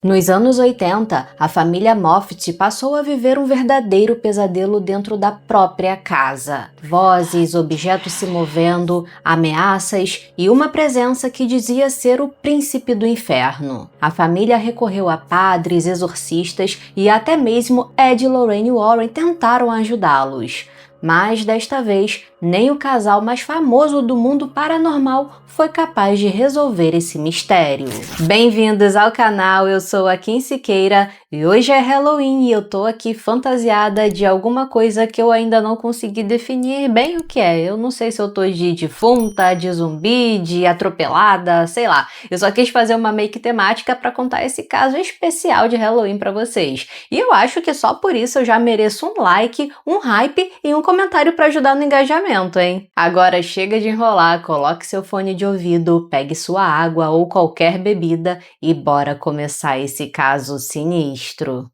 Nos anos 80, a família Moffitt passou a viver um verdadeiro pesadelo dentro da própria casa. Vozes, objetos se movendo, ameaças e uma presença que dizia ser o príncipe do inferno. A família recorreu a padres, exorcistas e até mesmo Ed e Lorraine Warren tentaram ajudá-los. Mas, desta vez, nem o casal mais famoso do mundo paranormal foi capaz de resolver esse mistério. Bem-vindos ao canal, eu sou a Kim Siqueira e hoje é Halloween e eu tô aqui fantasiada de alguma coisa que eu ainda não consegui definir bem o que é. Eu não sei se eu tô de defunta, de zumbi, de atropelada, sei lá. Eu só quis fazer uma make temática para contar esse caso especial de Halloween para vocês. E eu acho que só por isso eu já mereço um like, um hype e um comentário para ajudar no engajamento, hein? Agora chega de enrolar, coloque seu fone de ouvido, pegue sua água ou qualquer bebida e bora começar esse caso sinistro.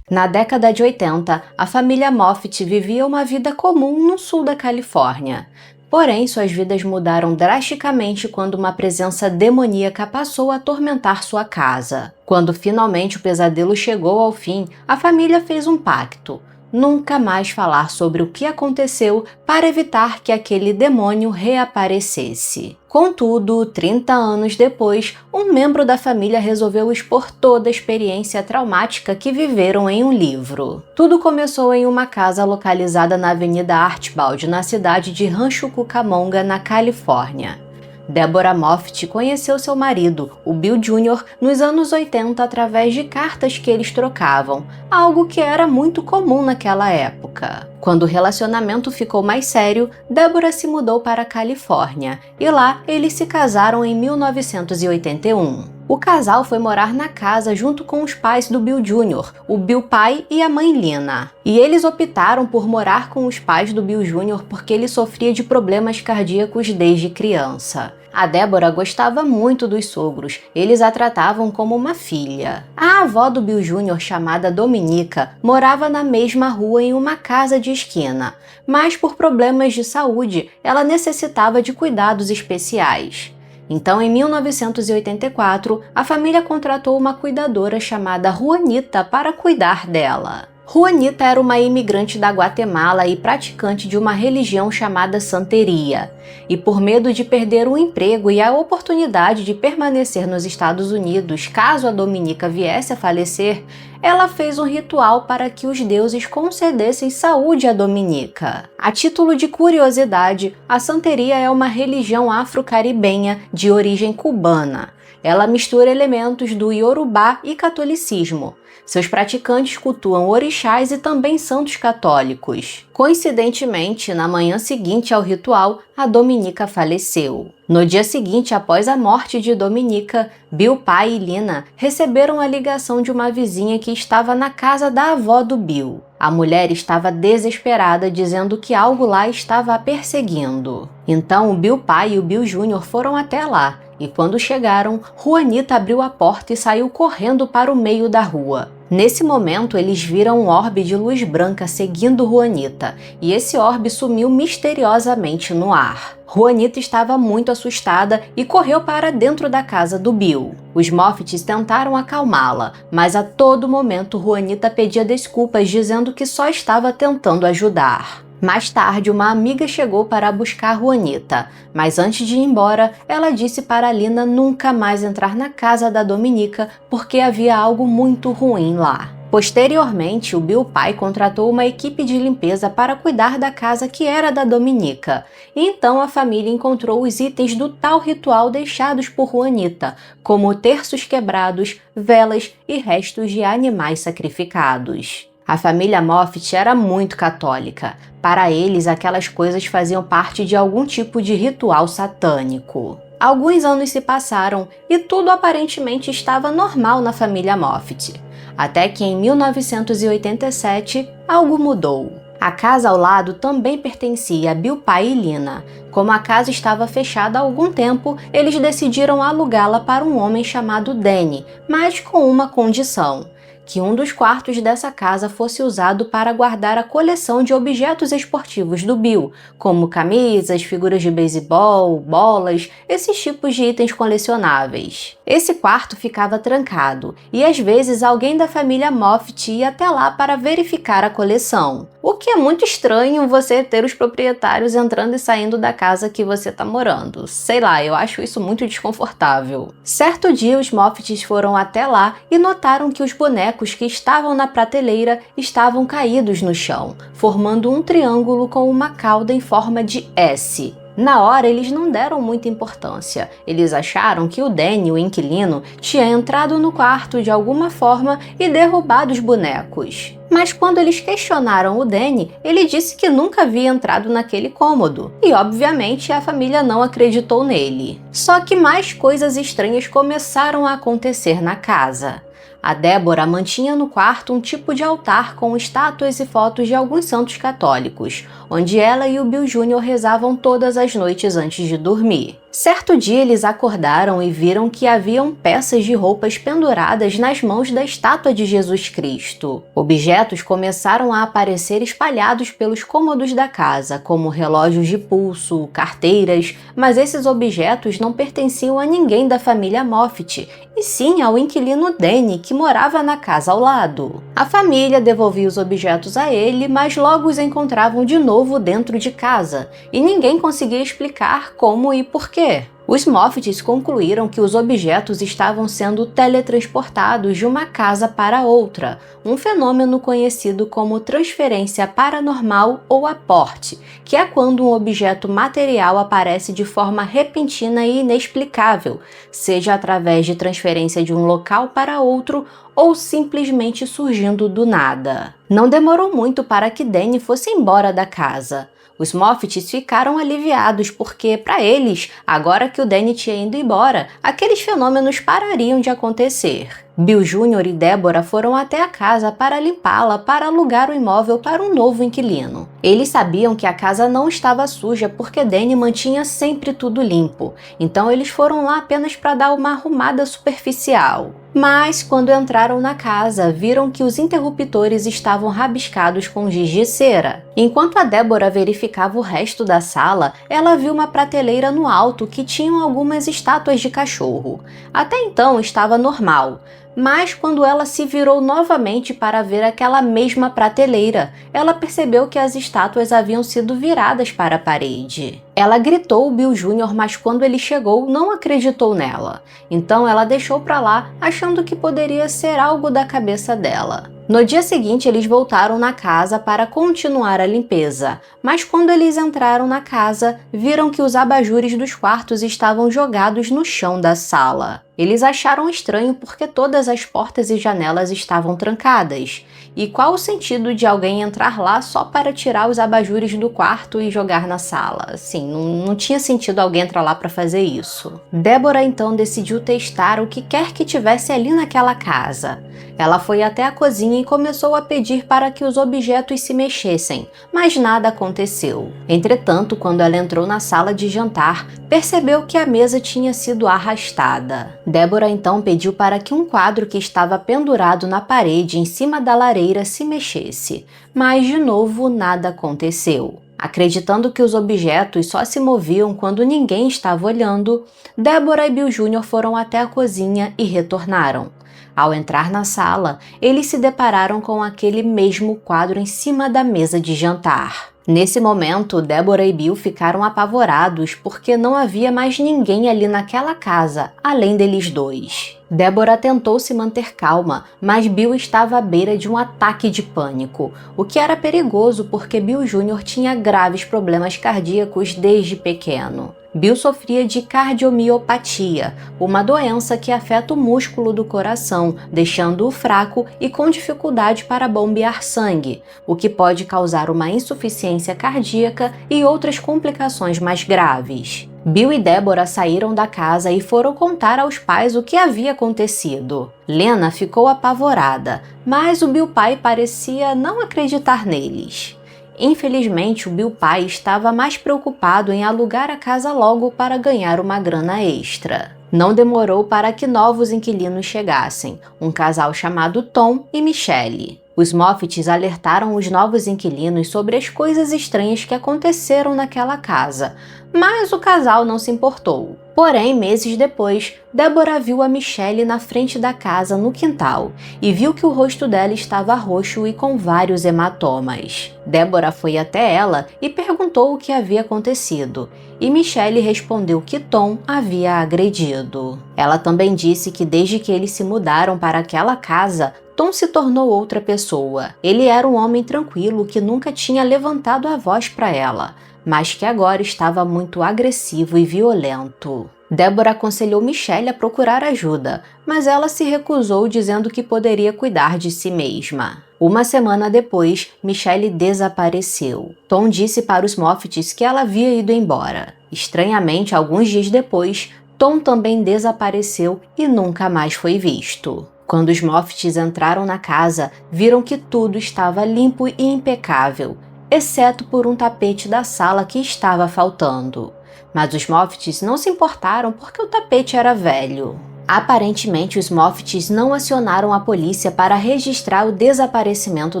Na década de 80, a família Moffitt vivia uma vida comum no sul da Califórnia. Porém, suas vidas mudaram drasticamente quando uma presença demoníaca passou a atormentar sua casa. Quando finalmente o pesadelo chegou ao fim, a família fez um pacto: nunca mais falar sobre o que aconteceu para evitar que aquele demônio reaparecesse. Contudo, 30 anos depois, um membro da família resolveu expor toda a experiência traumática que viveram em um livro. Tudo começou em uma casa localizada na Avenida Archibald, na cidade de Rancho Cucamonga, na Califórnia. Deborah Moffitt conheceu seu marido, o Bill Jr., nos anos 80 através de cartas que eles trocavam, algo que era muito comum naquela época. Quando o relacionamento ficou mais sério, Deborah se mudou para a Califórnia e lá eles se casaram em 1981. O casal foi morar na casa junto com os pais do Bill Jr., o Bill pai e a mãe Lina. E eles optaram por morar com os pais do Bill Jr. porque ele sofria de problemas cardíacos desde criança. A Deborah gostava muito dos sogros, eles a tratavam como uma filha. A avó do Bill Jr., chamada Dominica, morava na mesma rua em uma casa de esquina, mas por problemas de saúde, ela necessitava de cuidados especiais. Então, em 1984, a família contratou uma cuidadora chamada Juanita para cuidar dela. Juanita era uma imigrante da Guatemala e praticante de uma religião chamada Santeria. E por medo de perder o emprego e a oportunidade de permanecer nos Estados Unidos caso a Dominica viesse a falecer, ela fez um ritual para que os deuses concedessem saúde a Dominica. A título de curiosidade, a Santeria é uma religião afro-caribenha de origem cubana. Ela mistura elementos do Iorubá e catolicismo. Seus praticantes cultuam orixás e também santos católicos. Coincidentemente, na manhã seguinte ao ritual, a Dominica faleceu. No dia seguinte, após a morte de Dominica, Bill pai e Lina receberam a ligação de uma vizinha que estava na casa da avó do Bill. A mulher estava desesperada, dizendo que algo lá estava a perseguindo. Então, o Bill pai e o Bill Jr. foram até lá. E quando chegaram, Juanita abriu a porta e saiu correndo para o meio da rua. Nesse momento, eles viram um orbe de luz branca seguindo Juanita, e esse orbe sumiu misteriosamente no ar. Juanita estava muito assustada e correu para dentro da casa do Bill. Os Moffitt tentaram acalmá-la, mas a todo momento Juanita pedia desculpas, dizendo que só estava tentando ajudar. Mais tarde, uma amiga chegou para buscar Juanita, mas antes de ir embora, ela disse para Lina nunca mais entrar na casa da Dominica porque havia algo muito ruim lá. Posteriormente, o Bill pai contratou uma equipe de limpeza para cuidar da casa que era da Dominica, e então a família encontrou os itens do tal ritual deixados por Juanita, como terços quebrados, velas e restos de animais sacrificados. A família Moffitt era muito católica. Para eles, aquelas coisas faziam parte de algum tipo de ritual satânico. Alguns anos se passaram e tudo aparentemente estava normal na família Moffitt. Até que em 1987, algo mudou. A casa ao lado também pertencia a Bill pai e Lina. Como a casa estava fechada há algum tempo, eles decidiram alugá-la para um homem chamado Danny, mas com uma condição: que um dos quartos dessa casa fosse usado para guardar a coleção de objetos esportivos do Bill, como camisas, figuras de beisebol, bolas, esses tipos de itens colecionáveis. Esse quarto ficava trancado e às vezes alguém da família Moffitt ia até lá para verificar a coleção. O que é muito estranho você ter os proprietários entrando e saindo da casa que você está morando. Sei lá, eu acho isso muito desconfortável. Certo dia, os Moffitts foram até lá e notaram que os bonecos que estavam na prateleira estavam caídos no chão, formando um triângulo com uma cauda em forma de S. Na hora, eles não deram muita importância. Eles acharam que o Danny, o inquilino, tinha entrado no quarto de alguma forma e derrubado os bonecos. Mas quando eles questionaram o Danny, ele disse que nunca havia entrado naquele cômodo. E, obviamente, a família não acreditou nele. Só que mais coisas estranhas começaram a acontecer na casa. A Débora mantinha no quarto um tipo de altar com estátuas e fotos de alguns santos católicos, onde ela e o Bill Jr. rezavam todas as noites antes de dormir. Certo dia eles acordaram e viram que haviam peças de roupas penduradas nas mãos da estátua de Jesus Cristo. Objetos começaram a aparecer espalhados pelos cômodos da casa, como relógios de pulso, carteiras, mas esses objetos não pertenciam a ninguém da família Moffitt, e sim ao inquilino Danny, que morava na casa ao lado. A família devolvia os objetos a ele, mas logo os encontravam de novo dentro de casa, e ninguém conseguia explicar como e por quê. Os Moffitts concluíram que os objetos estavam sendo teletransportados de uma casa para outra, um fenômeno conhecido como transferência paranormal ou aporte, que é quando um objeto material aparece de forma repentina e inexplicável, seja através de transferência de um local para outro ou simplesmente surgindo do nada. Não demorou muito para que Danny fosse embora da casa. Os Moffitts ficaram aliviados porque, para eles, agora que o Danny tinha ido embora, aqueles fenômenos parariam de acontecer. Bill Jr. e Débora foram até a casa para limpá-la para alugar o imóvel para um novo inquilino. Eles sabiam que a casa não estava suja porque Danny mantinha sempre tudo limpo, então eles foram lá apenas para dar uma arrumada superficial. Mas, quando entraram na casa, viram que os interruptores estavam rabiscados com giz de cera. Enquanto a Débora verificava o resto da sala, ela viu uma prateleira no alto que tinha algumas estátuas de cachorro. Até então estava normal. Mas quando ela se virou novamente para ver aquela mesma prateleira, ela percebeu que as estátuas haviam sido viradas para a parede. Ela gritou o Bill Jr., mas quando ele chegou, não acreditou nela. Então ela deixou para lá, achando que poderia ser algo da cabeça dela. No dia seguinte, eles voltaram na casa para continuar a limpeza, mas quando eles entraram na casa, viram que os abajures dos quartos estavam jogados no chão da sala. Eles acharam estranho porque todas as portas e janelas estavam trancadas. E qual o sentido de alguém entrar lá só para tirar os abajures do quarto e jogar na sala? Assim, não tinha sentido alguém entrar lá para fazer isso. Débora então decidiu testar o que quer que tivesse ali naquela casa. Ela foi até a cozinha e começou a pedir para que os objetos se mexessem, mas nada aconteceu. Entretanto, quando ela entrou na sala de jantar, percebeu que a mesa tinha sido arrastada. Débora então pediu para que um quadro que estava pendurado na parede em cima da lareira se mexesse, mas de novo nada aconteceu. Acreditando que os objetos só se moviam quando ninguém estava olhando, Débora e Bill Jr. foram até a cozinha e retornaram. Ao entrar na sala, eles se depararam com aquele mesmo quadro em cima da mesa de jantar. Nesse momento, Débora e Bill ficaram apavorados porque não havia mais ninguém ali naquela casa, além deles dois. Débora tentou se manter calma, mas Bill estava à beira de um ataque de pânico, o que era perigoso porque Bill Jr. tinha graves problemas cardíacos desde pequeno. Bill sofria de cardiomiopatia, uma doença que afeta o músculo do coração, deixando-o fraco e com dificuldade para bombear sangue, o que pode causar uma insuficiência cardíaca e outras complicações mais graves. Bill e Débora saíram da casa e foram contar aos pais o que havia acontecido. Lena ficou apavorada, mas o Bill pai parecia não acreditar neles. Infelizmente, o Bill pai estava mais preocupado em alugar a casa logo para ganhar uma grana extra. Não demorou para que novos inquilinos chegassem, um casal chamado Tom e Michelle. Os Moffat's alertaram os novos inquilinos sobre as coisas estranhas que aconteceram naquela casa, mas o casal não se importou. Porém, meses depois, Deborah viu a Michelle na frente da casa no quintal e viu que o rosto dela estava roxo e com vários hematomas. Deborah foi até ela e perguntou o que havia acontecido, e Michelle respondeu que Tom havia agredido. Ela também disse que desde que eles se mudaram para aquela casa, Tom se tornou outra pessoa. Ele era um homem tranquilo que nunca tinha levantado a voz para ela, mas que agora estava muito agressivo e violento. Deborah aconselhou Michelle a procurar ajuda, mas ela se recusou dizendo que poderia cuidar de si mesma. Uma semana depois, Michelle desapareceu. Tom disse para os Moffat's que ela havia ido embora. Estranhamente, alguns dias depois, Tom também desapareceu e nunca mais foi visto. Quando os Moffat's entraram na casa, viram que tudo estava limpo e impecável, exceto por um tapete da sala que estava faltando. Mas os Moffat's não se importaram porque o tapete era velho. Aparentemente, os Moffat's não acionaram a polícia para registrar o desaparecimento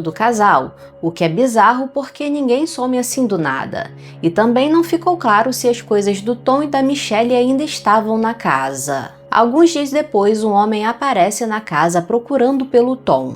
do casal, o que é bizarro porque ninguém some assim do nada. E também não ficou claro se as coisas do Tom e da Michelle ainda estavam na casa. Alguns dias depois, um homem aparece na casa procurando pelo Tom.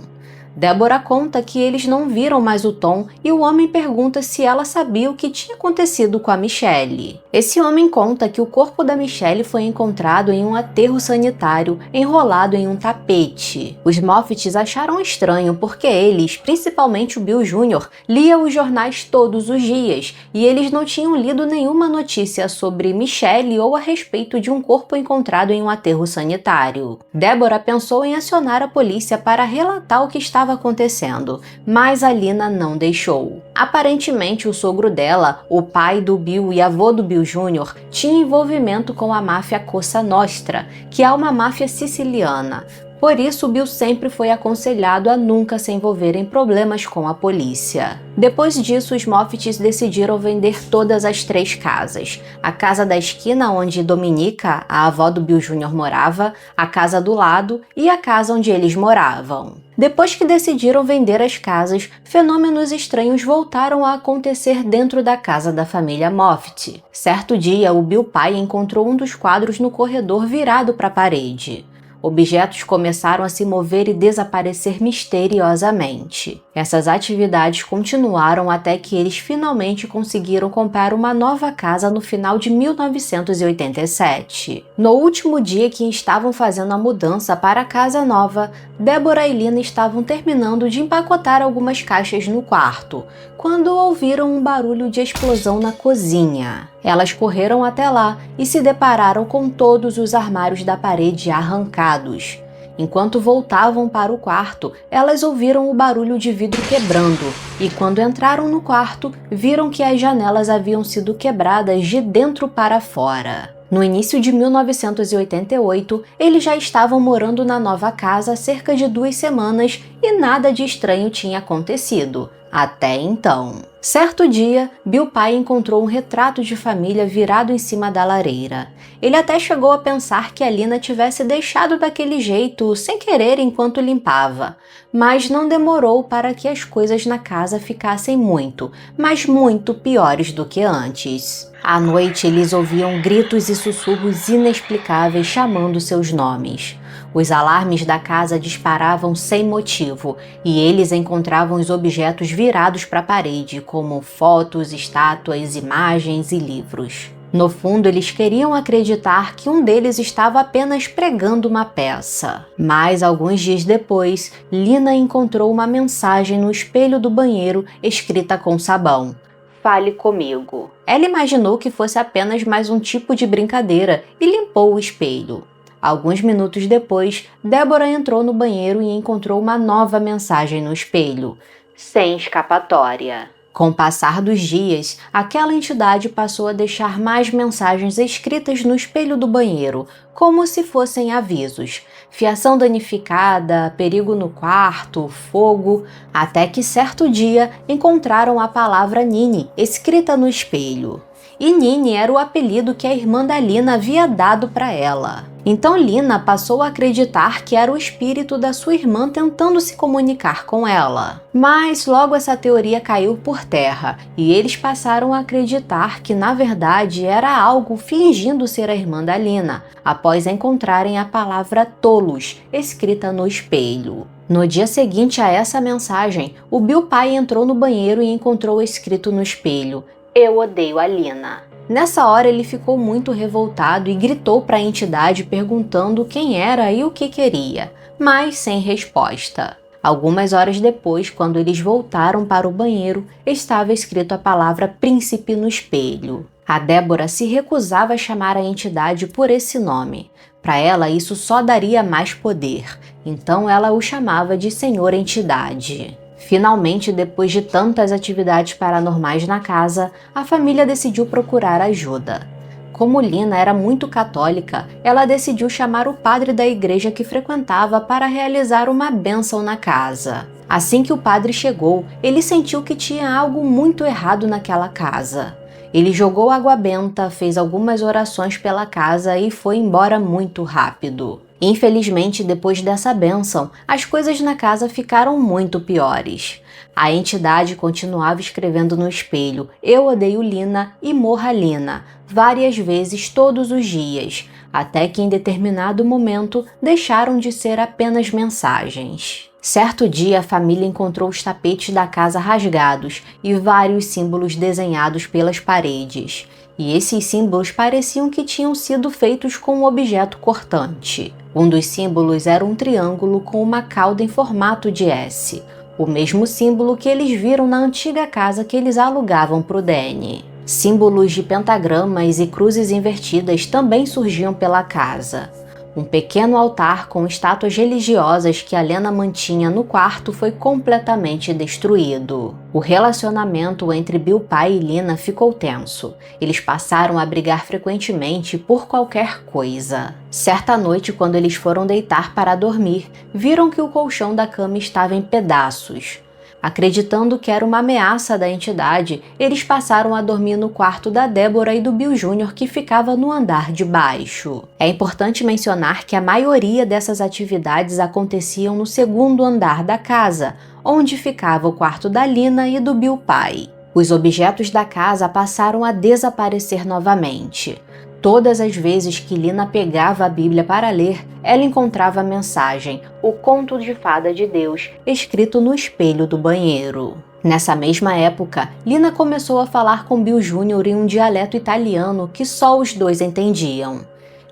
Deborah conta que eles não viram mais o Tom e o homem pergunta se ela sabia o que tinha acontecido com a Michelle. Esse homem conta que o corpo da Michelle foi encontrado em um aterro sanitário enrolado em um tapete. Os Moffat's acharam estranho porque eles, principalmente o Bill Jr., lia os jornais todos os dias e eles não tinham lido nenhuma notícia sobre Michelle ou a respeito de um corpo encontrado em um aterro sanitário. Deborah pensou em acionar a polícia para relatar o que estava acontecendo, mas a Lina não deixou. Aparentemente, o sogro dela, o pai do Bill e avô do Bill Jr., tinha envolvimento com a máfia Cosa Nostra, que é uma máfia siciliana. Por isso, Bill sempre foi aconselhado a nunca se envolver em problemas com a polícia. Depois disso, os Moffat's decidiram vender todas as 3 casas. A casa da esquina onde Dominica, a avó do Bill Jr., morava, a casa do lado e a casa onde eles moravam. Depois que decidiram vender as casas, fenômenos estranhos voltaram a acontecer dentro da casa da família Moffatt. Certo dia, o Bill pai encontrou um dos quadros no corredor virado para a parede. Objetos começaram a se mover e desaparecer misteriosamente. Essas atividades continuaram até que eles finalmente conseguiram comprar uma nova casa no final de 1987. No último dia que estavam fazendo a mudança para a casa nova, Deborah e Lina estavam terminando de empacotar algumas caixas no quarto, quando ouviram um barulho de explosão na cozinha. Elas correram até lá e se depararam com todos os armários da parede arrancados. Enquanto voltavam para o quarto, elas ouviram o barulho de vidro quebrando e, quando entraram no quarto, viram que as janelas haviam sido quebradas de dentro para fora. No início de 1988, eles já estavam morando na nova casa há cerca de 2 semanas e nada de estranho tinha acontecido. Até então. Certo dia, Bill pai encontrou um retrato de família virado em cima da lareira. Ele até chegou a pensar que a Lina tivesse deixado daquele jeito, sem querer, enquanto limpava. Mas não demorou para que as coisas na casa ficassem muito, mas muito piores do que antes. À noite, eles ouviam gritos e sussurros inexplicáveis chamando seus nomes. Os alarmes da casa disparavam sem motivo e eles encontravam os objetos virados para a parede, como fotos, estátuas, imagens e livros. No fundo, eles queriam acreditar que um deles estava apenas pregando uma peça. Mas, alguns dias depois, Lina encontrou uma mensagem no espelho do banheiro escrita com sabão. Fale comigo. Ela imaginou que fosse apenas mais um tipo de brincadeira e limpou o espelho. Alguns minutos depois, Deborah entrou no banheiro e encontrou uma nova mensagem no espelho. Sem escapatória. Com o passar dos dias, aquela entidade passou a deixar mais mensagens escritas no espelho do banheiro, como se fossem avisos. Fiação danificada, perigo no quarto, fogo, até que certo dia encontraram a palavra Nini escrita no espelho. E Nini era o apelido que a irmã da Lina havia dado para ela. Então Lina passou a acreditar que era o espírito da sua irmã tentando se comunicar com ela. Mas logo essa teoria caiu por terra e eles passaram a acreditar que na verdade era algo fingindo ser a irmã da Lina, após encontrarem a palavra tolos escrita no espelho. No dia seguinte a essa mensagem, o Bill pai entrou no banheiro e encontrou escrito no espelho: "Eu odeio a Lina". Nessa hora ele ficou muito revoltado e gritou para a entidade perguntando quem era e o que queria, mas sem resposta. Algumas horas depois, quando eles voltaram para o banheiro, estava escrito a palavra príncipe no espelho. A Débora se recusava a chamar a entidade por esse nome. Para ela, isso só daria mais poder, então ela o chamava de Senhor Entidade. Finalmente, depois de tantas atividades paranormais na casa, a família decidiu procurar ajuda. Como Lina era muito católica, ela decidiu chamar o padre da igreja que frequentava para realizar uma bênção na casa. Assim que o padre chegou, ele sentiu que tinha algo muito errado naquela casa. Ele jogou água benta, fez algumas orações pela casa e foi embora muito rápido. Infelizmente, depois dessa bênção, as coisas na casa ficaram muito piores. A entidade continuava escrevendo no espelho: "Eu odeio Lina" e "Morra Lina", várias vezes todos os dias, até que em determinado momento deixaram de ser apenas mensagens. Certo dia, a família encontrou os tapetes da casa rasgados e vários símbolos desenhados pelas paredes. E esses símbolos pareciam que tinham sido feitos com um objeto cortante. Um dos símbolos era um triângulo com uma cauda em formato de S, o mesmo símbolo que eles viram na antiga casa que eles alugavam para o Danny. Símbolos de pentagramas e cruzes invertidas também surgiam pela casa. Um pequeno altar com estátuas religiosas que a Lena mantinha no quarto foi completamente destruído. O relacionamento entre Bill pai e Lina ficou tenso. Eles passaram a brigar frequentemente por qualquer coisa. Certa noite, quando eles foram deitar para dormir, viram que o colchão da cama estava em pedaços. Acreditando que era uma ameaça da entidade, eles passaram a dormir no quarto da Débora e do Bill Jr., que ficava no andar de baixo. É importante mencionar que a maioria dessas atividades aconteciam no segundo andar da casa, onde ficava o quarto da Lina e do Bill pai. Os objetos da casa passaram a desaparecer novamente. Todas as vezes que Lina pegava a Bíblia para ler, ela encontrava a mensagem, o conto de fada de Deus, escrito no espelho do banheiro. Nessa mesma época, Lina começou a falar com Bill Jr. em um dialeto italiano que só os dois entendiam.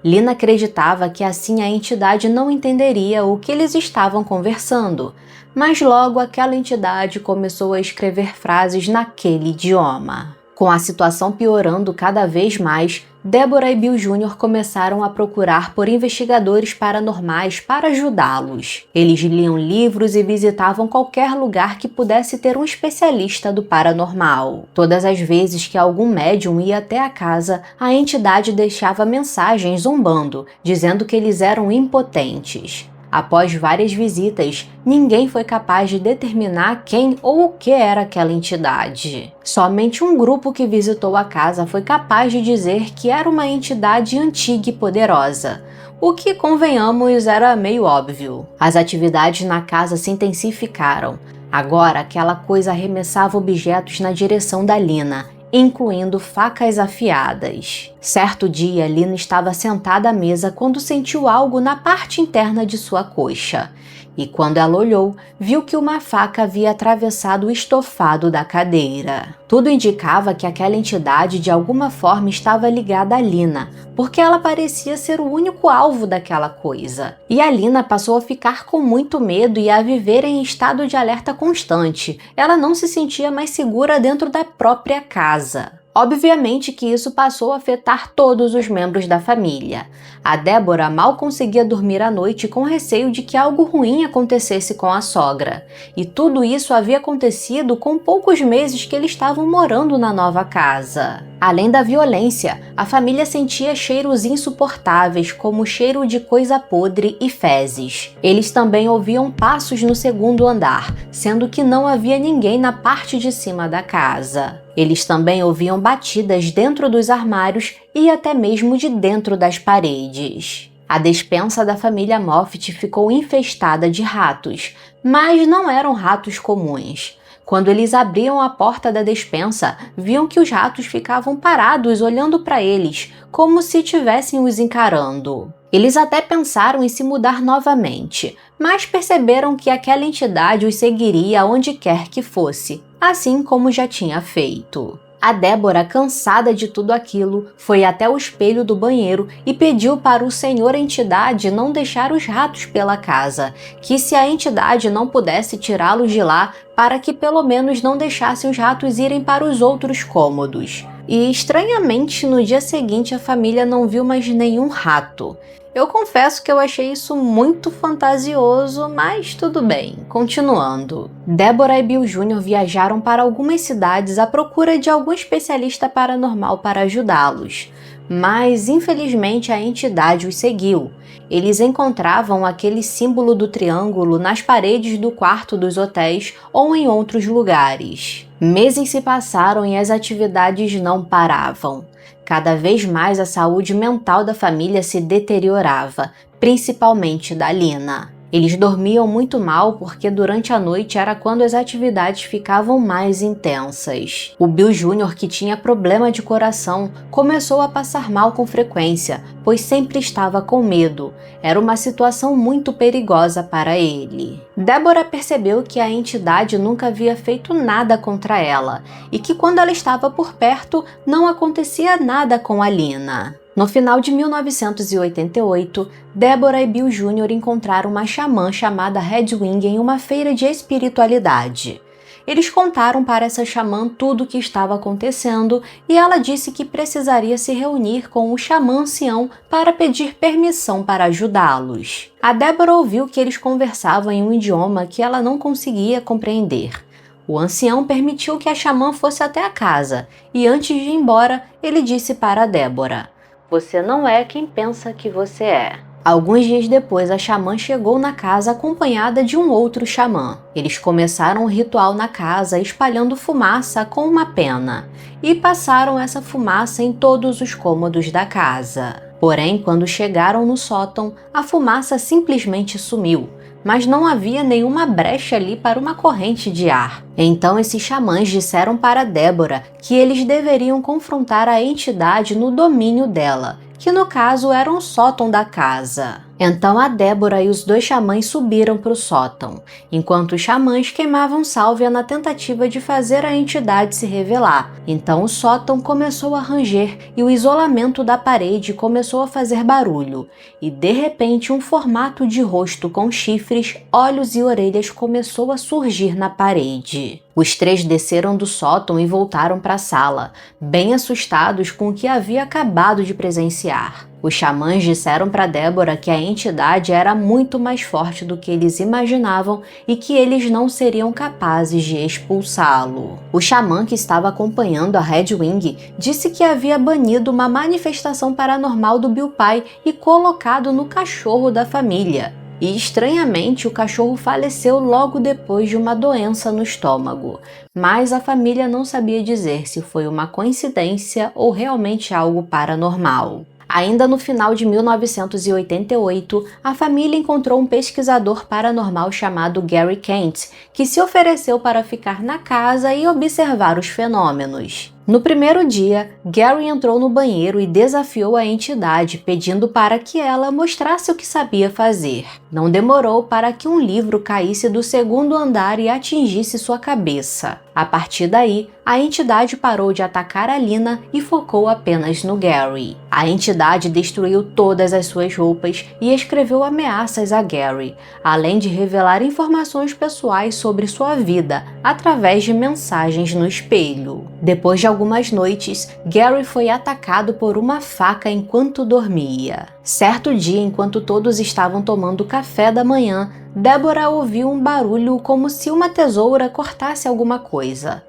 Lina acreditava que assim a entidade não entenderia o que eles estavam conversando, mas logo aquela entidade começou a escrever frases naquele idioma. Com a situação piorando cada vez mais, Débora e Bill Jr. começaram a procurar por investigadores paranormais para ajudá-los. Eles liam livros e visitavam qualquer lugar que pudesse ter um especialista do paranormal. Todas as vezes que algum médium ia até a casa, a entidade deixava mensagens zombando, dizendo que eles eram impotentes. Após várias visitas, ninguém foi capaz de determinar quem ou o que era aquela entidade. Somente um grupo que visitou a casa foi capaz de dizer que era uma entidade antiga e poderosa, o que, convenhamos, era meio óbvio. As atividades na casa se intensificaram. Agora, aquela coisa arremessava objetos na direção da Lina, incluindo facas afiadas. Certo dia, Lina estava sentada à mesa quando sentiu algo na parte interna de sua coxa. E quando ela olhou, viu que uma faca havia atravessado o estofado da cadeira. Tudo indicava que aquela entidade de alguma forma estava ligada a Lina, porque ela parecia ser o único alvo daquela coisa. E a Lina passou a ficar com muito medo e a viver em estado de alerta constante. Ela não se sentia mais segura dentro da própria casa. Obviamente que isso passou a afetar todos os membros da família. A Débora mal conseguia dormir à noite com receio de que algo ruim acontecesse com a sogra. E tudo isso havia acontecido com poucos meses que eles estavam morando na nova casa. Além da violência, a família sentia cheiros insuportáveis, como o cheiro de coisa podre e fezes. Eles também ouviam passos no segundo andar, sendo que não havia ninguém na parte de cima da casa. Eles também ouviam batidas dentro dos armários e até mesmo de dentro das paredes. A despensa da família Moffitt ficou infestada de ratos, mas não eram ratos comuns. Quando eles abriam a porta da despensa, viam que os ratos ficavam parados olhando para eles, como se estivessem os encarando. Eles até pensaram em se mudar novamente, mas perceberam que aquela entidade os seguiria onde quer que fosse, assim como já tinha feito. A Débora, cansada de tudo aquilo, foi até o espelho do banheiro e pediu para o senhor entidade não deixar os ratos pela casa, que se a entidade não pudesse tirá-los de lá, para que pelo menos não deixasse os ratos irem para os outros cômodos. E estranhamente, no dia seguinte a família não viu mais nenhum rato. Eu confesso que eu achei isso muito fantasioso, mas tudo bem. Continuando. Débora e Bill Jr. viajaram para algumas cidades à procura de algum especialista paranormal para ajudá-los. Mas, infelizmente, a entidade os seguiu. Eles encontravam aquele símbolo do triângulo nas paredes do quarto dos hotéis ou em outros lugares. Meses se passaram e as atividades não paravam. Cada vez mais a saúde mental da família se deteriorava, principalmente da Lina. Eles dormiam muito mal porque durante a noite era quando as atividades ficavam mais intensas. O Bill Jr., que tinha problema de coração, começou a passar mal com frequência, pois sempre estava com medo. Era uma situação muito perigosa para ele. Débora percebeu que a entidade nunca havia feito nada contra ela e que quando ela estava por perto não acontecia nada com a Lina. No final de 1988, Débora e Bill Jr. encontraram uma xamã chamada Redwing em uma feira de espiritualidade. Eles contaram para essa xamã tudo o que estava acontecendo e ela disse que precisaria se reunir com o xamã ancião para pedir permissão para ajudá-los. A Débora ouviu que eles conversavam em um idioma que ela não conseguia compreender. O ancião permitiu que a xamã fosse até a casa e antes de ir embora, ele disse para a Débora: "Você não é quem pensa que você é." Alguns dias depois, a xamã chegou na casa acompanhada de um outro xamã. Eles começaram um ritual na casa, espalhando fumaça com uma pena, e passaram essa fumaça em todos os cômodos da casa. Porém, quando chegaram no sótão, a fumaça simplesmente sumiu, mas não havia nenhuma brecha ali para uma corrente de ar. Então esses xamãs disseram para Débora que eles deveriam confrontar a entidade no domínio dela, que no caso era um sótão da casa. Então a Débora e os dois xamãs subiram para o sótão, enquanto os xamãs queimavam sálvia na tentativa de fazer a entidade se revelar. Então o sótão começou a ranger e o isolamento da parede começou a fazer barulho. E de repente um formato de rosto com chifres, olhos e orelhas começou a surgir na parede. Os três desceram do sótão e voltaram para a sala, bem assustados com o que havia acabado de presenciar. Os xamãs disseram para Débora que a entidade era muito mais forte do que eles imaginavam e que eles não seriam capazes de expulsá-lo. O xamã que estava acompanhando a Redwing disse que havia banido uma manifestação paranormal do Bill pai e colocado no cachorro da família. E estranhamente o cachorro faleceu logo depois de uma doença no estômago, mas a família não sabia dizer se foi uma coincidência ou realmente algo paranormal. Ainda no final de 1988, a família encontrou um pesquisador paranormal chamado Gary Kent, que se ofereceu para ficar na casa e observar os fenômenos. No primeiro dia, Gary entrou no banheiro e desafiou a entidade, pedindo para que ela mostrasse o que sabia fazer. Não demorou para que um livro caísse do segundo andar e atingisse sua cabeça. A partir daí, a entidade parou de atacar a Lina e focou apenas no Gary. A entidade destruiu todas as suas roupas e escreveu ameaças a Gary, além de revelar informações pessoais sobre sua vida através de mensagens no espelho. Depois de algumas noites, Gary foi atacado por uma faca enquanto dormia. Certo dia, enquanto todos estavam tomando café da manhã, Débora ouviu um barulho como se uma tesoura cortasse alguma coisa.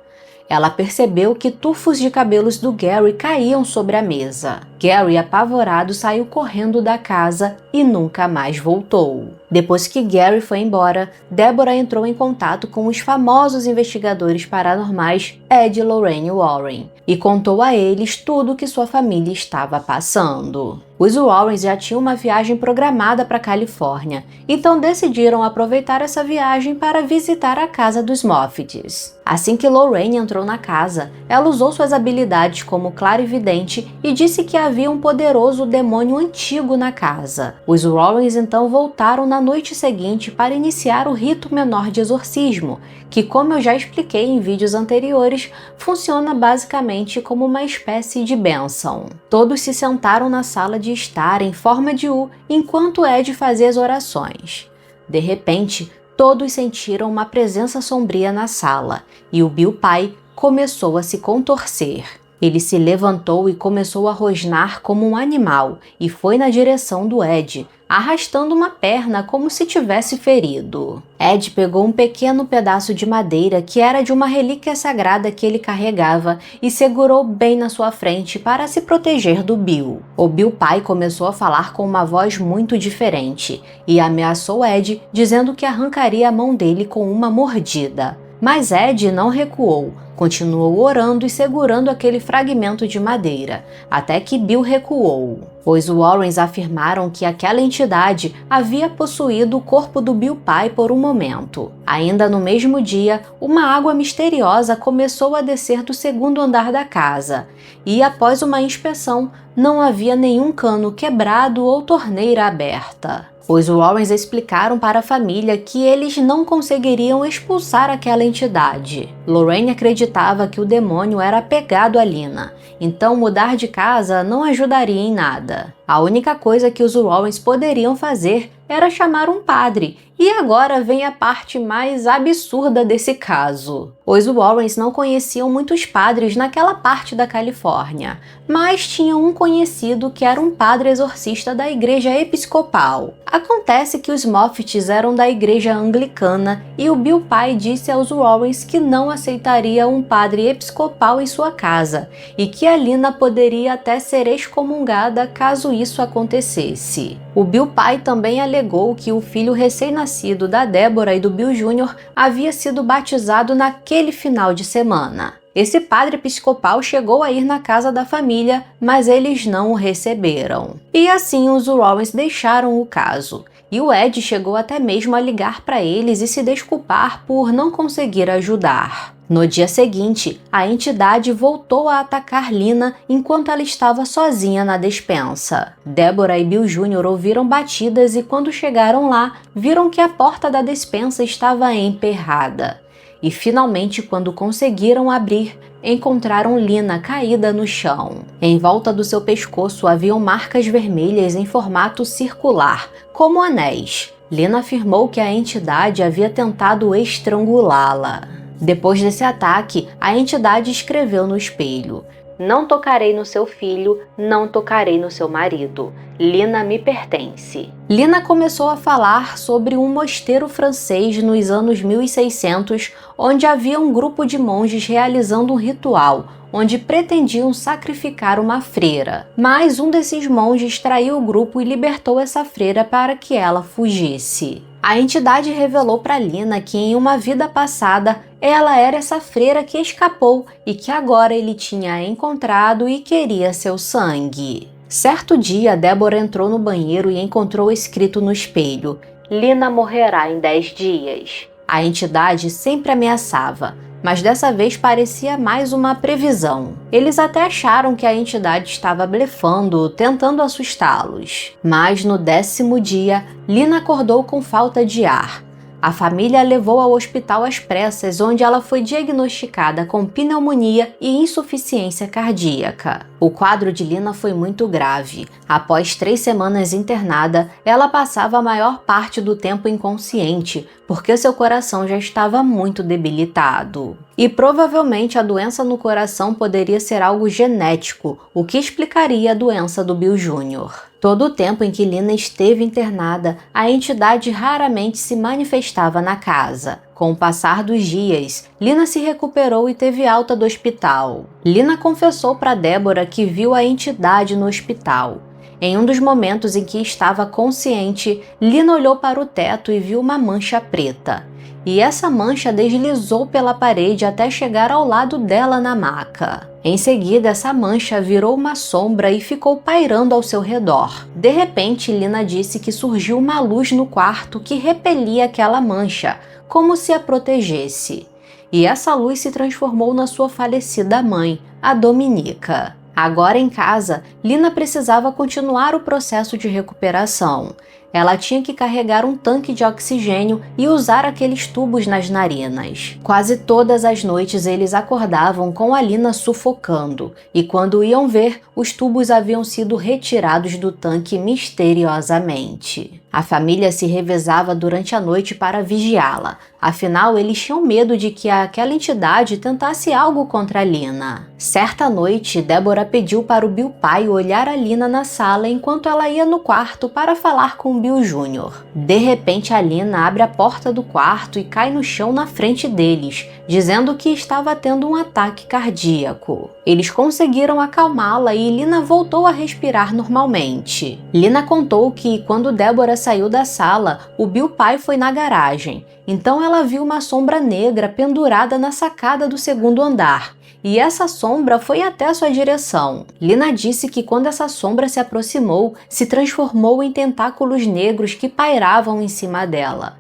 Ela percebeu que tufos de cabelos do Gary caíam sobre a mesa. Gary, apavorado, saiu correndo da casa e nunca mais voltou. Depois que Gary foi embora, Deborah entrou em contato com os famosos investigadores paranormais Ed e Lorraine Warren e contou a eles tudo o que sua família estava passando. Os Warrens já tinham uma viagem programada para a Califórnia, então decidiram aproveitar essa viagem para visitar a casa dos Moffittes. Assim que Lorraine entrou na casa, ela usou suas habilidades como clarividente e disse que havia um poderoso demônio antigo na casa. Os Warrens então voltaram na noite seguinte para iniciar o rito menor de exorcismo, que, como eu já expliquei em vídeos anteriores, funciona basicamente como uma espécie de bênção. Todos se sentaram na sala de estar em forma de U enquanto Ed fazia as orações. De repente, todos sentiram uma presença sombria na sala e o Bill pai começou a se contorcer. Ele se levantou e começou a rosnar como um animal e foi na direção do Ed, arrastando uma perna como se tivesse ferido. Ed pegou um pequeno pedaço de madeira que era de uma relíquia sagrada que ele carregava e segurou bem na sua frente para se proteger do Bill. O Bill pai começou a falar com uma voz muito diferente e ameaçou Ed, dizendo que arrancaria a mão dele com uma mordida. Mas Ed não recuou. Continuou orando e segurando aquele fragmento de madeira, até que Bill recuou. Os Warrens afirmaram que aquela entidade havia possuído o corpo do Bill pai por um momento. Ainda no mesmo dia, uma água misteriosa começou a descer do segundo andar da casa, e após uma inspeção, não havia nenhum cano quebrado ou torneira aberta. Os Warrens explicaram para a família que eles não conseguiriam expulsar aquela entidade. Lorraine acreditava que o demônio era apegado a Lina, então mudar de casa não ajudaria em nada. A única coisa que os Warrens poderiam fazer era chamar um padre. E agora vem a parte mais absurda desse caso. Os Warrens não conheciam muitos padres naquela parte da Califórnia, mas tinham um conhecido que era um padre exorcista da igreja episcopal. Acontece que os Moffittes eram da igreja anglicana e o Bill pai disse aos Warrens que não aceitaria um padre episcopal em sua casa e que a Lina poderia até ser excomungada caso isso acontecesse. O Bill pai também alegou que o filho recém-nascido da Deborah e do Bill Jr. havia sido batizado naquele final de semana. Esse padre episcopal chegou a ir na casa da família, mas eles não o receberam. E assim os Warrens deixaram o caso. E o Ed chegou até mesmo a ligar para eles e se desculpar por não conseguir ajudar. No dia seguinte, a entidade voltou a atacar Lina enquanto ela estava sozinha na despensa. Deborah e Bill Jr. ouviram batidas e quando chegaram lá, viram que a porta da despensa estava emperrada. E finalmente, quando conseguiram abrir, encontraram Lina caída no chão. Em volta do seu pescoço haviam marcas vermelhas em formato circular, como anéis. Lina afirmou que a entidade havia tentado estrangulá-la. Depois desse ataque, a entidade escreveu no espelho: "Não tocarei no seu filho, não tocarei no seu marido. Lina me pertence." Lina começou a falar sobre um mosteiro francês nos anos 1600, onde havia um grupo de monges realizando um ritual, onde pretendiam sacrificar uma freira. Mas um desses monges traiu o grupo e libertou essa freira para que ela fugisse. A entidade revelou para Lina que em uma vida passada ela era essa freira que escapou e que agora ele tinha encontrado e queria seu sangue. Certo dia, Deborah entrou no banheiro e encontrou escrito no espelho: "Lina morrerá em 10 dias." A entidade sempre ameaçava, mas dessa vez parecia mais uma previsão. Eles até acharam que a entidade estava blefando, tentando assustá-los. Mas no 10º dia, Lina acordou com falta de ar. A família a levou ao hospital às pressas, onde ela foi diagnosticada com pneumonia e insuficiência cardíaca. O quadro de Lina foi muito grave. Após 3 semanas internada, ela passava a maior parte do tempo inconsciente, porque seu coração já estava muito debilitado. E provavelmente a doença no coração poderia ser algo genético, o que explicaria a doença do Bill Jr. Todo o tempo em que Lina esteve internada, a entidade raramente se manifestava na casa. Com o passar dos dias, Lina se recuperou e teve alta do hospital. Lina confessou para Deborah que viu a entidade no hospital. Em um dos momentos em que estava consciente, Lina olhou para o teto e viu uma mancha preta. E essa mancha deslizou pela parede até chegar ao lado dela na maca. Em seguida, essa mancha virou uma sombra e ficou pairando ao seu redor. De repente, Lina disse que surgiu uma luz no quarto que repelia aquela mancha, como se a protegesse. E essa luz se transformou na sua falecida mãe, a Dominica. Agora em casa, Lina precisava continuar o processo de recuperação. Ela tinha que carregar um tanque de oxigênio e usar aqueles tubos nas narinas. Quase todas as noites eles acordavam com a Lina sufocando, e quando iam ver, os tubos haviam sido retirados do tanque misteriosamente. A família se revezava durante a noite para vigiá-la, afinal eles tinham medo de que aquela entidade tentasse algo contra a Lina. Certa noite, Deborah pediu para o Bill pai olhar a Lina na sala enquanto ela ia no quarto para falar com o Bill Jr. De repente, a Lina abre a porta do quarto e cai no chão na frente deles, dizendo que estava tendo um ataque cardíaco. Eles conseguiram acalmá-la e Lina voltou a respirar normalmente. Lina contou que, quando Deborah saiu da sala, o Bill pai foi na garagem. Então ela viu uma sombra negra pendurada na sacada do segundo andar. E essa sombra foi até sua direção. Lina disse que quando essa sombra se aproximou, se transformou em tentáculos negros que pairavam em cima dela.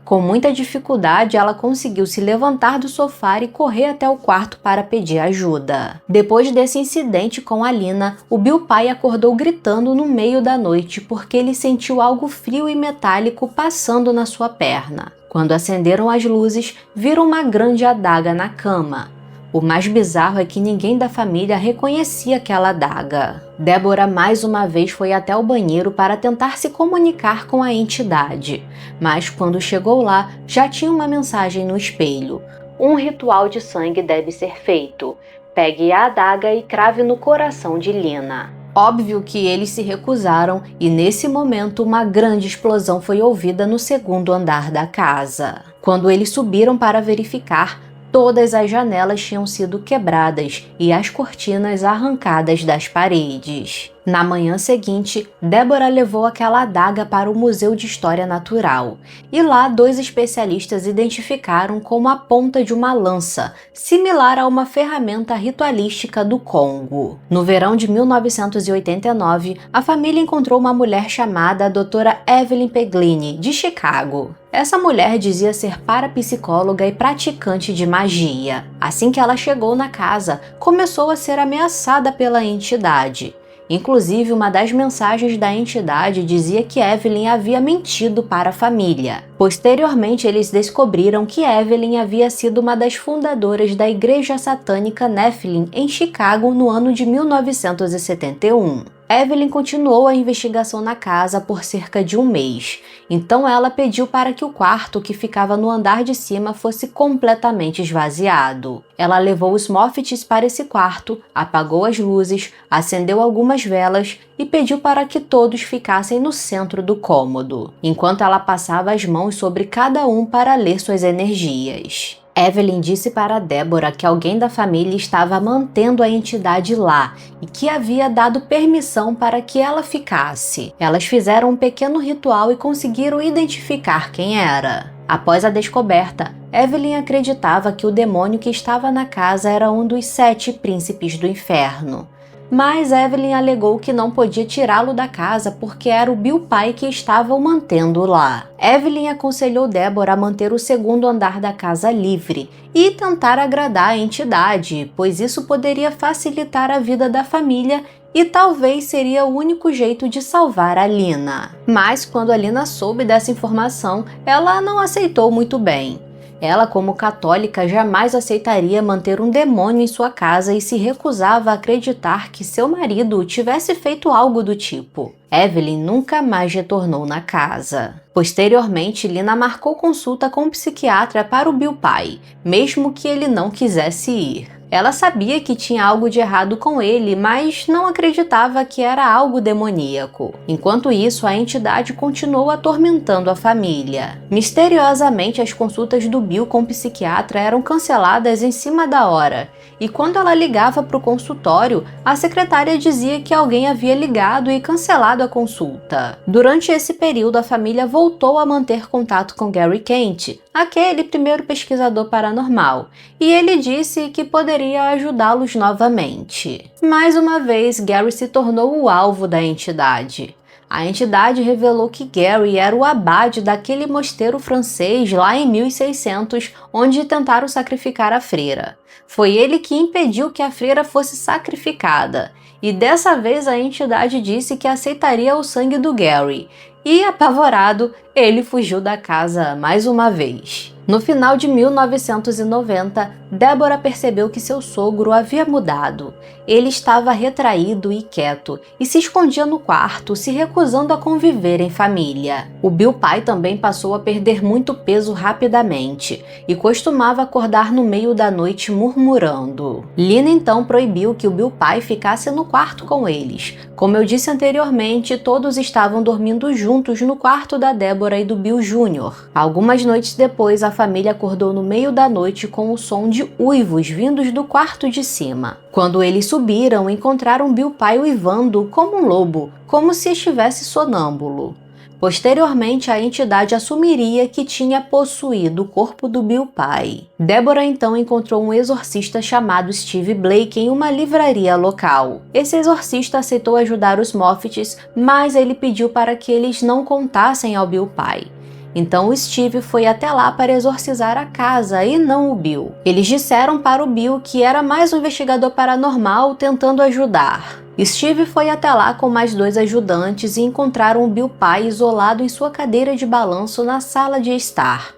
Com muita dificuldade, ela conseguiu se levantar do sofá e correr até o quarto para pedir ajuda. Depois desse incidente com a Lina, o Bill pai acordou gritando no meio da noite porque ele sentiu algo frio e metálico passando na sua perna. Quando acenderam as luzes, viram uma grande adaga na cama. O mais bizarro é que ninguém da família reconhecia aquela adaga. Deborah mais uma vez foi até o banheiro para tentar se comunicar com a entidade, mas quando chegou lá, já tinha uma mensagem no espelho. Um ritual de sangue deve ser feito. Pegue a adaga e crave no coração de Lina. Óbvio que eles se recusaram e nesse momento uma grande explosão foi ouvida no segundo andar da casa. Quando eles subiram para verificar, todas as janelas tinham sido quebradas e as cortinas arrancadas das paredes. Na manhã seguinte, Deborah levou aquela adaga para o Museu de História Natural, e lá 2 especialistas identificaram como a ponta de uma lança, similar a uma ferramenta ritualística do Congo. No verão de 1989, a família encontrou uma mulher chamada Dra. Evelyn Peglini, de Chicago. Essa mulher dizia ser parapsicóloga e praticante de magia. Assim que ela chegou na casa, começou a ser ameaçada pela entidade. Inclusive, uma das mensagens da entidade dizia que Evelyn havia mentido para a família. Posteriormente, eles descobriram que Evelyn havia sido uma das fundadoras da Igreja Satânica Nephilim em Chicago no ano de 1971. Evelyn continuou a investigação na casa por cerca de um mês. Então ela pediu para que o quarto, que ficava no andar de cima, fosse completamente esvaziado. Ela levou os Moffitt para esse quarto, apagou as luzes, acendeu algumas velas e pediu para que todos ficassem no centro do cômodo, enquanto ela passava as mãos sobre cada um para ler suas energias. Evelyn disse para Deborah que alguém da família estava mantendo a entidade lá e que havia dado permissão para que ela ficasse. Elas fizeram um pequeno ritual e conseguiram identificar quem era. Após a descoberta, Evelyn acreditava que o demônio que estava na casa era um dos 7 príncipes do inferno. Mas Evelyn alegou que não podia tirá-lo da casa porque era o Bill pai que estava o mantendo lá. Evelyn aconselhou Deborah a manter o segundo andar da casa livre e tentar agradar a entidade, pois isso poderia facilitar a vida da família e talvez seria o único jeito de salvar a Lina. Mas quando a Lina soube dessa informação, ela não aceitou muito bem. Ela, como católica, jamais aceitaria manter um demônio em sua casa e se recusava a acreditar que seu marido tivesse feito algo do tipo. Evelyn nunca mais retornou na casa. Posteriormente, Lina marcou consulta com um psiquiatra para o Bill pai, mesmo que ele não quisesse ir. Ela sabia que tinha algo de errado com ele, mas não acreditava que era algo demoníaco. Enquanto isso, a entidade continuou atormentando a família. Misteriosamente, as consultas do Bill com o psiquiatra eram canceladas em cima da hora, e quando ela ligava para o consultório, a secretária dizia que alguém havia ligado e cancelado a consulta. Durante esse período, a família voltou a manter contato com Gary Kent, aquele primeiro pesquisador paranormal, e ele disse que poderia ajudá-los novamente. Mais uma vez, Gary se tornou o alvo da entidade. A entidade revelou que Gary era o abade daquele mosteiro francês lá em 1600, onde tentaram sacrificar a freira. Foi ele que impediu que a freira fosse sacrificada, e dessa vez a entidade disse que aceitaria o sangue do Gary, e, apavorado, ele fugiu da casa mais uma vez. No final de 1990, Deborah percebeu que seu sogro havia mudado. Ele estava retraído e quieto, e se escondia no quarto, se recusando a conviver em família. O Bill pai também passou a perder muito peso rapidamente, e costumava acordar no meio da noite murmurando. Lina então proibiu que o Bill pai ficasse no quarto com eles. Como eu disse anteriormente, todos estavam dormindo juntos no quarto da Deborah e do Bill Jr. Algumas noites depois, a família acordou no meio da noite com o som de uivos vindos do quarto de cima. Quando eles subiram, encontraram Bill pai uivando como um lobo, como se estivesse sonâmbulo. Posteriormente, a entidade assumiria que tinha possuído o corpo do Bill pai. Deborah então encontrou um exorcista chamado Steve Blake em uma livraria local. Esse exorcista aceitou ajudar os Moffatts, mas ele pediu para que eles não contassem ao Bill pai. Então o Steve foi até lá para exorcizar a casa e não o Bill. Eles disseram para o Bill que era mais um investigador paranormal tentando ajudar. Steve foi até lá com mais 2 ajudantes e encontraram o Bill pai isolado em sua cadeira de balanço na sala de estar.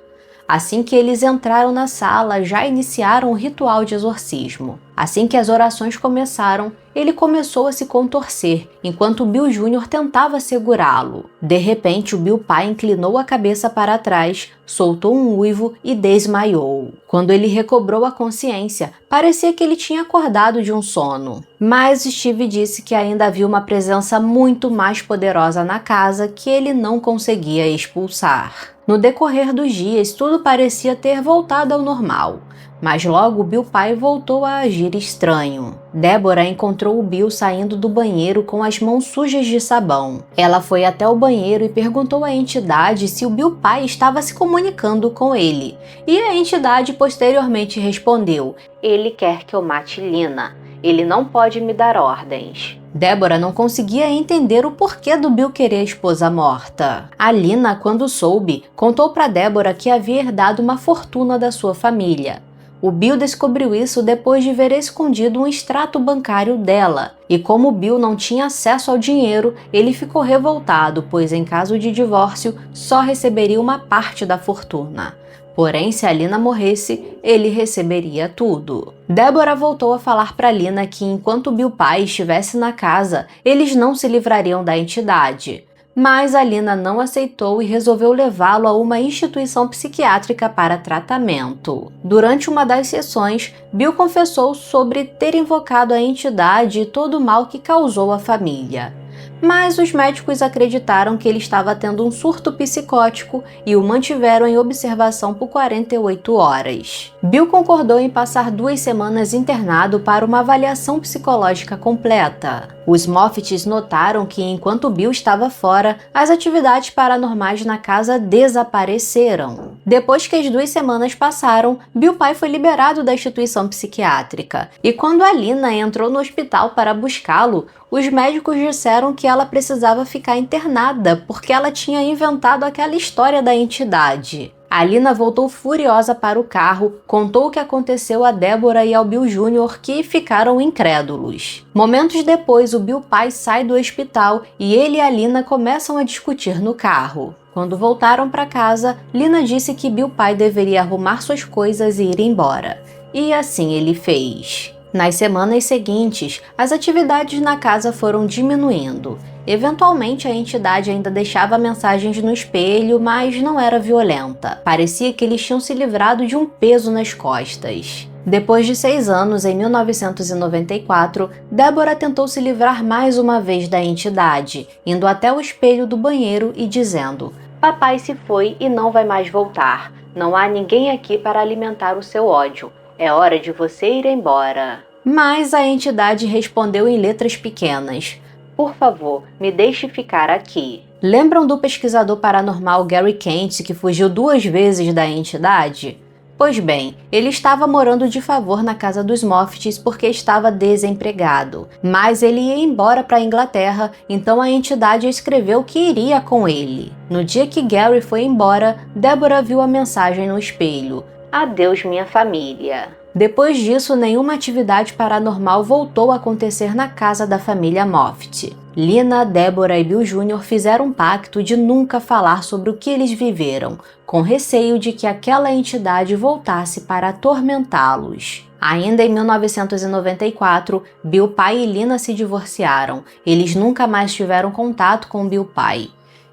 Assim que eles entraram na sala, já iniciaram o ritual de exorcismo. Assim que as orações começaram, ele começou a se contorcer, enquanto Bill Jr. tentava segurá-lo. De repente, o Bill pai inclinou a cabeça para trás, soltou um uivo e desmaiou. Quando ele recobrou a consciência, parecia que ele tinha acordado de um sono. Mas Steve disse que ainda havia uma presença muito mais poderosa na casa que ele não conseguia expulsar. No decorrer dos dias, tudo parecia ter voltado ao normal. Mas logo Bill pai voltou a agir estranho. Deborah encontrou o Bill saindo do banheiro com as mãos sujas de sabão. Ela foi até o banheiro e perguntou à entidade se o Bill pai estava se comunicando com ele. E a entidade posteriormente respondeu: "Ele quer que eu mate Lina. Ele não pode me dar ordens." Deborah não conseguia entender o porquê do Bill querer a esposa morta. A Lina, quando soube, contou para Deborah que havia herdado uma fortuna da sua família. O Bill descobriu isso depois de ver escondido um extrato bancário dela, e como Bill não tinha acesso ao dinheiro, ele ficou revoltado, pois em caso de divórcio, só receberia uma parte da fortuna. Porém, se a Lina morresse, ele receberia tudo. Deborah voltou a falar para Lina que enquanto Bill pai estivesse na casa, eles não se livrariam da entidade. Mas a Lina não aceitou e resolveu levá-lo a uma instituição psiquiátrica para tratamento. Durante uma das sessões, Bill confessou sobre ter invocado a entidade e todo o mal que causou à família. Mas os médicos acreditaram que ele estava tendo um surto psicótico e o mantiveram em observação por 48 horas. Bill concordou em passar 2 semanas internado para uma avaliação psicológica completa. Os Moffatts notaram que, enquanto Bill estava fora, as atividades paranormais na casa desapareceram. Depois que as 2 semanas passaram, Bill pai foi liberado da instituição psiquiátrica. E quando a Lina entrou no hospital para buscá-lo, os médicos disseram que ela precisava ficar internada porque ela tinha inventado aquela história da entidade. A Lina voltou furiosa para o carro, contou o que aconteceu a Deborah e ao Bill Jr., que ficaram incrédulos. Momentos depois, o Bill pai sai do hospital e ele e a Lina começam a discutir no carro. Quando voltaram para casa, Lina disse que Bill pai deveria arrumar suas coisas e ir embora. E assim ele fez. Nas semanas seguintes, as atividades na casa foram diminuindo. Eventualmente, a entidade ainda deixava mensagens no espelho, mas não era violenta. Parecia que eles tinham se livrado de um peso nas costas. Depois de 6 anos, em 1994, Deborah tentou se livrar mais uma vez da entidade, indo até o espelho do banheiro e dizendo: "Papai se foi e não vai mais voltar. Não há ninguém aqui para alimentar o seu ódio. É hora de você ir embora." Mas a entidade respondeu em letras pequenas: "Por favor, me deixe ficar aqui." Lembram do pesquisador paranormal Gary Kent que fugiu 2 vezes da entidade? Pois bem, ele estava morando de favor na casa dos Moffitt porque estava desempregado. Mas ele ia embora para a Inglaterra, então a entidade escreveu que iria com ele. No dia que Gary foi embora, Deborah viu a mensagem no espelho: "Adeus, minha família." Depois disso, nenhuma atividade paranormal voltou a acontecer na casa da família Moffitt. Lina, Deborah e Bill Jr. fizeram um pacto de nunca falar sobre o que eles viveram, com receio de que aquela entidade voltasse para atormentá-los. Ainda em 1994, Bill pai e Lina se divorciaram. Eles nunca mais tiveram contato com Bill pai.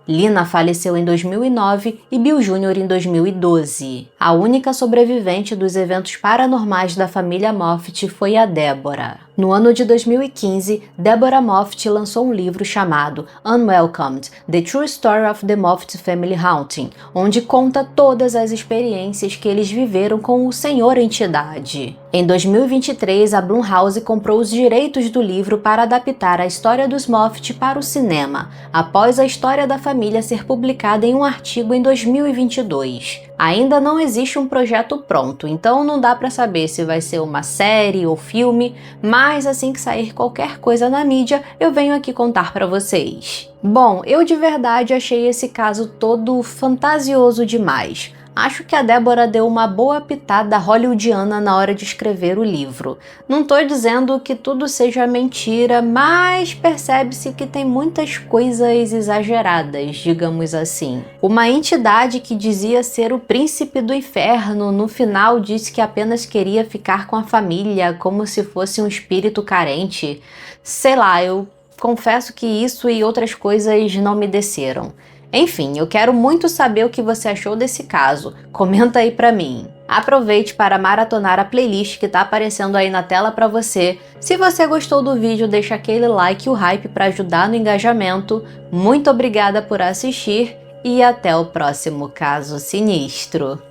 Lina faleceu em 2009 e Bill Jr. em 2012. A única sobrevivente dos eventos paranormais da família Moffitt foi a Deborah. No ano de 2015, Deborah Moffitt lançou um livro chamado Unwelcomed: The True Story of the Moffitt Family Haunting, onde conta todas as experiências que eles viveram com o Senhor Entidade. Em 2023, a Blumhouse comprou os direitos do livro para adaptar a história dos Moffitt para o cinema, após a história da família ser publicada em um artigo em 2022. Ainda não existe um projeto pronto, então não dá para saber se vai ser uma série ou filme, mas assim que sair qualquer coisa na mídia, eu venho aqui contar para vocês. Bom, eu de verdade achei esse caso todo fantasioso demais. Acho que a Deborah deu uma boa pitada hollywoodiana na hora de escrever o livro. Não tô dizendo que tudo seja mentira, mas percebe-se que tem muitas coisas exageradas, digamos assim. Uma entidade que dizia ser o príncipe do inferno, no final disse que apenas queria ficar com a família, como se fosse um espírito carente. Sei lá, eu confesso que isso e outras coisas não me desceram. Enfim, eu quero muito saber o que você achou desse caso. Comenta aí pra mim. Aproveite para maratonar a playlist que tá aparecendo aí na tela pra você. Se você gostou do vídeo, deixa aquele like e o hype para ajudar no engajamento. Muito obrigada por assistir e até o próximo caso sinistro.